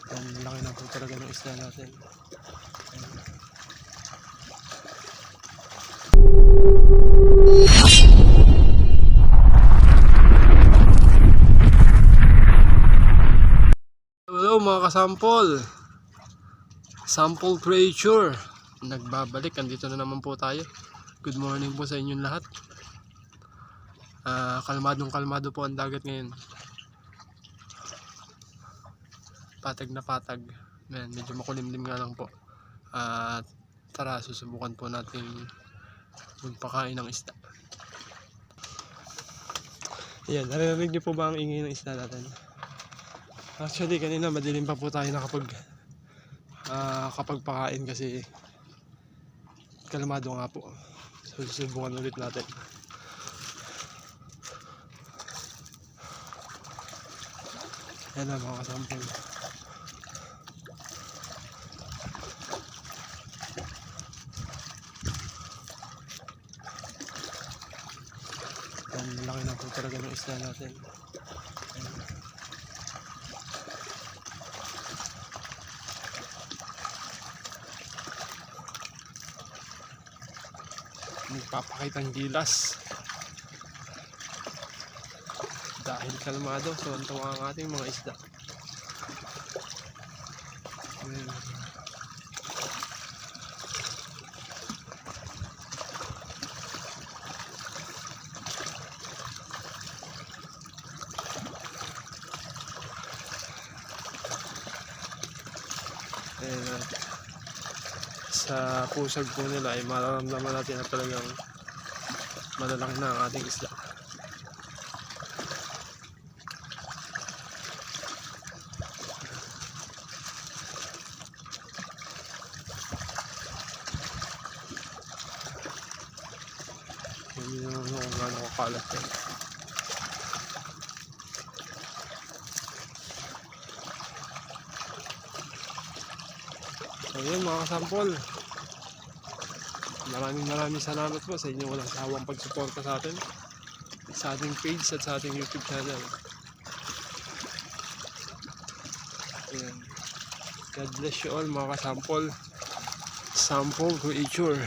Yan, laki na po talaga ng isda natin. Hello mga kasampol, sample creature, nagbabalik. Andito na naman po tayo. Good morning po sa inyong lahat. Kalmadong po ang dagat ngayon. Patag na patag. Medyo makulimlim nga lang po. Tara, susubukan po natin magpakain ng isda. Ayan, narinig niyo po ba ang ingay ng isda natin? Actually, kanina madilim pa po tayo kapag pakain kasi kalmado nga po. So, susubukan ulit natin. Yan na mga kasampol. Yan, laki na po talaga ng isda natin. Magpapakitang gilas dahil kalmado, so tuwa ang ating mga isda. Sa pusag po nila ay mararamdaman natin na talagang malalaki na ang ating isda. Hindi naman kung gaano kakalat yan. So yun mga kasampol, maraming salamat po sa inyong walang sawang pagsuporta sa atin, sa ating page at sa ating YouTube channel. Ayan. God bless you all mga kasampol. Sample creature.